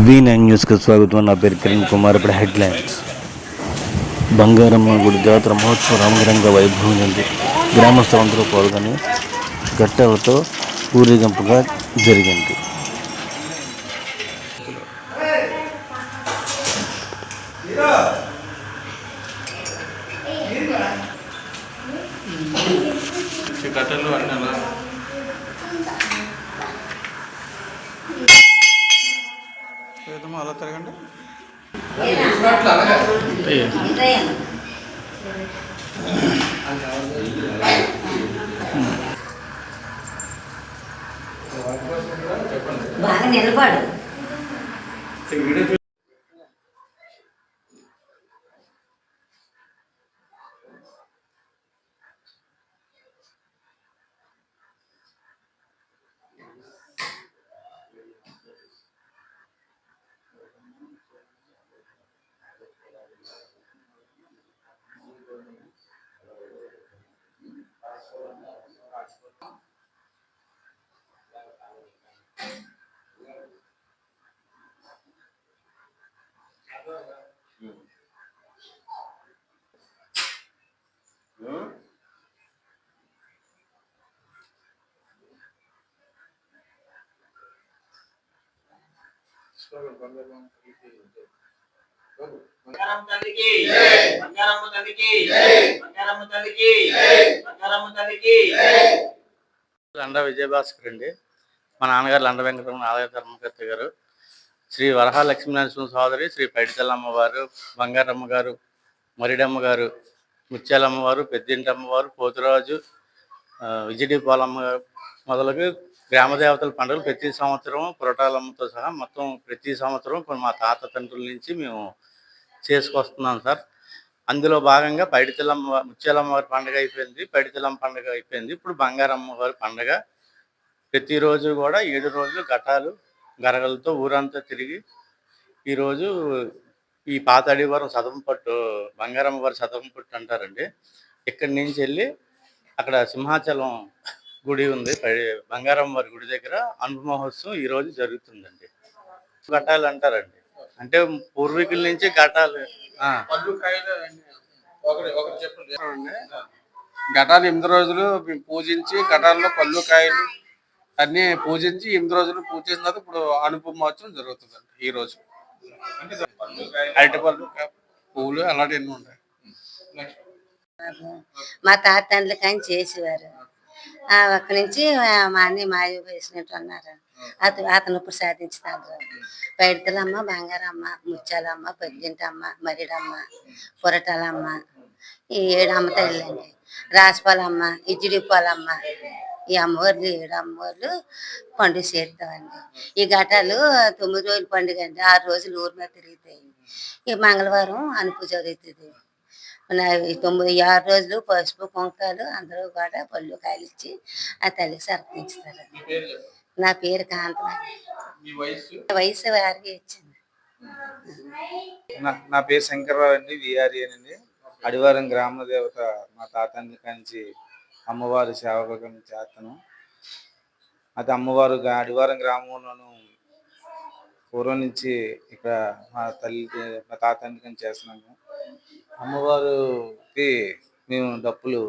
V9 న్యూస్కి స్వాగతం. నా పేరు కిరణ్ కుమార్. ఇప్పుడు హెడ్లైన్స్. బంగారమ్మ గుడి జాతర మహోత్సవం రంగరంగ వైభవం చెంది గ్రామస్తులందరూ పాల్గొని గట్టెలతో ఊరేగింపుగా జరిగింది. అలా తిరగండి. బాగా నిలబడు. లండ విజయభాస్కర్ అండి. మా నాన్నగారు లండ వెంకటరమణ ఆలయ ధర్మకర్త గారు. శ్రీ వరహా లక్ష్మీనరసింహ సోదరి శ్రీ పైడితల్లమ్మవారు, బంగారమ్మ గారు, మరిడమ్మ గారు, ముత్యాలమ్మవారు, పెద్దింటి అమ్మవారు, పోతురాజు, విజయదీపాలమ్మ మొదలగు గ్రామ దేవతల పండుగలు ప్రతి సంవత్సరం పురటాలమ్మతో సహా మొత్తం ప్రతి సంవత్సరం మా తాత తండ్రుల నుంచి మేము చేసుకొస్తున్నాం సార్. అందులో భాగంగా పైడితల్లమ్మ ముత్యాలమ్మవారి పండుగ అయిపోయింది, పైడితల్లమ్మ పండుగ అయిపోయింది. ఇప్పుడు బంగారమ్మవారి పండుగ. ప్రతిరోజు కూడా 7 రోజులు ఘటాలు గరగలతో ఊరంతా తిరిగి ఈరోజు ఈ పాత అడివారం సతంపట్టు బంగారమ్మవారి సతంపట్టు అంటారండి. ఇక్కడి నుంచి వెళ్ళి అక్కడ సింహాచలం గుడి ఉంది, బంగారమ్మవారి గుడి దగ్గర అనుభవ మహోత్సవం ఈరోజు జరుగుతుందండి. ఘటాలు అంటారండి, అంటే పూర్వీకుల నుంచి ఘటాలు. ఘటాలు 8 రోజులు పూజించి ఘటాల్లో పళ్ళు కాయలు అన్ని పూజించి 8 రోజులు పూజ చేసిన తర్వాత ఇప్పుడు అనుపమ మహోత్సవం జరుగుతుందండి. ఈ రోజు అరటిపళ్ళు, పువ్వులు అలాంటివన్నీ ఉంటాయి. మా తాతలు కానీ చేసేవారు. అక్కడి నుంచి మా అన్నయ్య మాయ వేసినట్టు అన్నారు. అతను ఇప్పుడు సాధించుతారు. పైడితలమ్మ, బంగారమ్మ, ముత్యాలమ్మ, పెద్దింటమ్మ, మరిడమ్మ, పొరటాలమ్మ, ఈ 7 అమ్మ తల్లండి. రాసిపాలమ్మ, ఇజ్జిడిపాలమ్మ, ఈ అమ్మవార్లు 7 అమ్మవార్లు పండుగ చేస్తామండి. ఈ ఘటాలు 9 రోజుల పండుగ అండి. 6 రోజులు ఊరి మీద తిరుగుతాయి. ఈ మంగళవారం అనుప జరుగుతుంది. 6 రోజులు పసుపు కుంకాలు అందరూ కూడా పళ్ళు కాయలు ఇచ్చి ఆ తల్లికి సమర్పించుతారు. నా పేరు కాంతమణి. వయసు వారికి ఇచ్చింది. నా పేరు శంకర్రావు అండి, విఆర్ఏనండి. అడివారం గ్రామ దేవత మా తాతండ్రి కాంచి అమ్మవారి సేవకులుగా చేస్తాను. అది అమ్మవారు అడివారం గ్రామంలోను పూర్వం నుంచి ఇక్కడ మా తాతండ్రి కాంచి చేస్తున్నాము. అమ్మవారికి మేము డప్పులు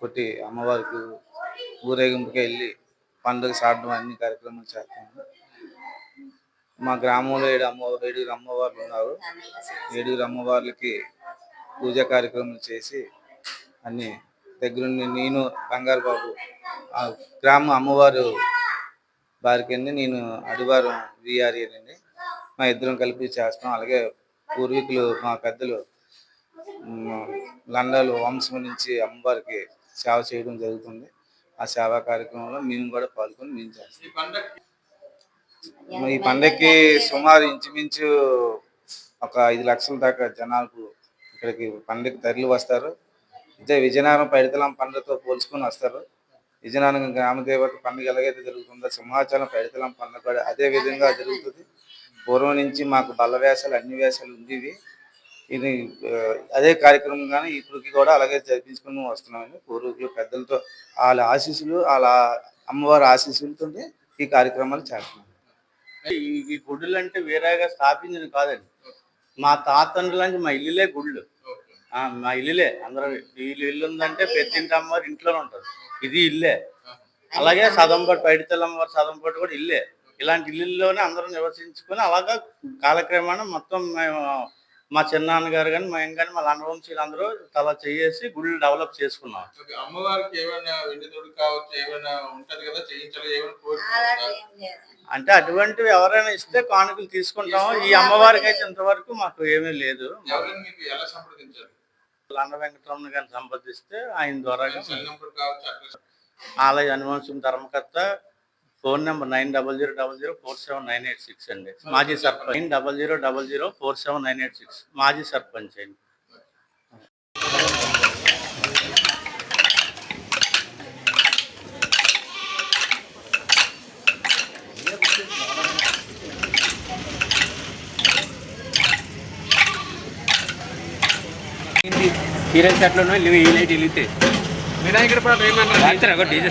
కొట్టి అమ్మవారికి ఊరేగింపుకి వెళ్ళి పండుగ సాడడం అన్ని కార్యక్రమాలు చేస్తాము. మా గ్రామంలో 7 అమ్మవార్లు ఉన్నారు. 7 అమ్మవార్లకి పూజా కార్యక్రమాలు చేసి అన్ని దగ్గరుండి నేను బంగారు బాబు గ్రామ అమ్మవారు వారికి నేను అడివారం విఆర్ఏనండి. మా ఇద్దరం కలిపి చేస్తాం. అలాగే పూర్వీకులు మా పెద్దలు లండలు వంశం నుంచి అమ్మవారికి సేవ చేయడం జరుగుతుంది. ఆ సేవా కార్యక్రమంలో మేము కూడా పాల్గొని మేము చేస్తాం. ఈ పండగకి సుమారు ఇంచుమించు ఒక 5 లక్షల దాకా జనాలు ఇక్కడికి పండుగ తరలి వస్తారు. ఇదే విజయనగరం పైడితల్లమ్మ పండుగతో పోల్చుకొని వస్తారు. విజయనగరం గ్రామ దేవత పండుగ ఎలాగైతే జరుగుతుందో సింహాచలం పైడితల్లమ్మ పండుగ కూడా అదే విధంగా జరుగుతుంది. పూర్వం నుంచి మాకు బల్ల వేషాలు అన్ని వేషాలు ఉండేవి. ఇది అదే కార్యక్రమం కానీ ఇప్పటికి కూడా అలాగే జరిపించుకుని వస్తున్నామని పూర్వీకులు పెద్దలతో వాళ్ళ ఆశీస్సులు, వాళ్ళ అమ్మవారి ఆశీస్సులతో ఈ కార్యక్రమాలు చేస్తున్నాం. ఈ గుడులు అంటే వేరేగా స్థాపించింది కాదండి. మా తాతండ్రుల నుంచి మా ఇల్లులే గుళ్ళు. మా ఇల్లులే అందరూ వీళ్ళు ఇల్లు ఉందంటే పెద్దింటి అమ్మవారు ఇంట్లోనే ఉంటారు. ఇది ఇల్లే. అలాగే సదంపాటు పైడితల్లి అమ్మవారు సదంపాటు కూడా ఇల్లే. ఇలాంటి ఇల్లుల్లోనే అందరూ నివసించుకొని అలాగా కాలక్రమాన మొత్తం మేము మా చిన్నాన్నగారు కానీ మేము కానీ మా లండవంశీలు అందరూ తలా చేసి గుళ్ళు డెవలప్ చేసుకున్నాం. అమ్మవారికి ఏమైనా వెండి తోడు కావచ్చు, ఏమైనా ఉంటది కదా చేయించాలి, అంటే అటువంటివి ఎవరైనా ఇస్తే కానుకలు తీసుకుంటాము. ఈ అమ్మవారికి అయితే ఇంతవరకు మాకు ఏమీ లేదు. ఎలా సంప్రదించారు? లండ వెంకటరమణ గారిని సంప్రదిస్తే ఆయన ద్వారా ఆలయ అనువంశం ధర్మకర్త ఫోన్ నెంబర్ 9000047986 అండి. మాజీ సర్పంచ్ 9000047986 మాజీ సర్పంచ్ అండి. సీరియల్ సెట్లో ఈ లైట్ వెళితే వినాయకుడి పాట ఏమన్నా డీజే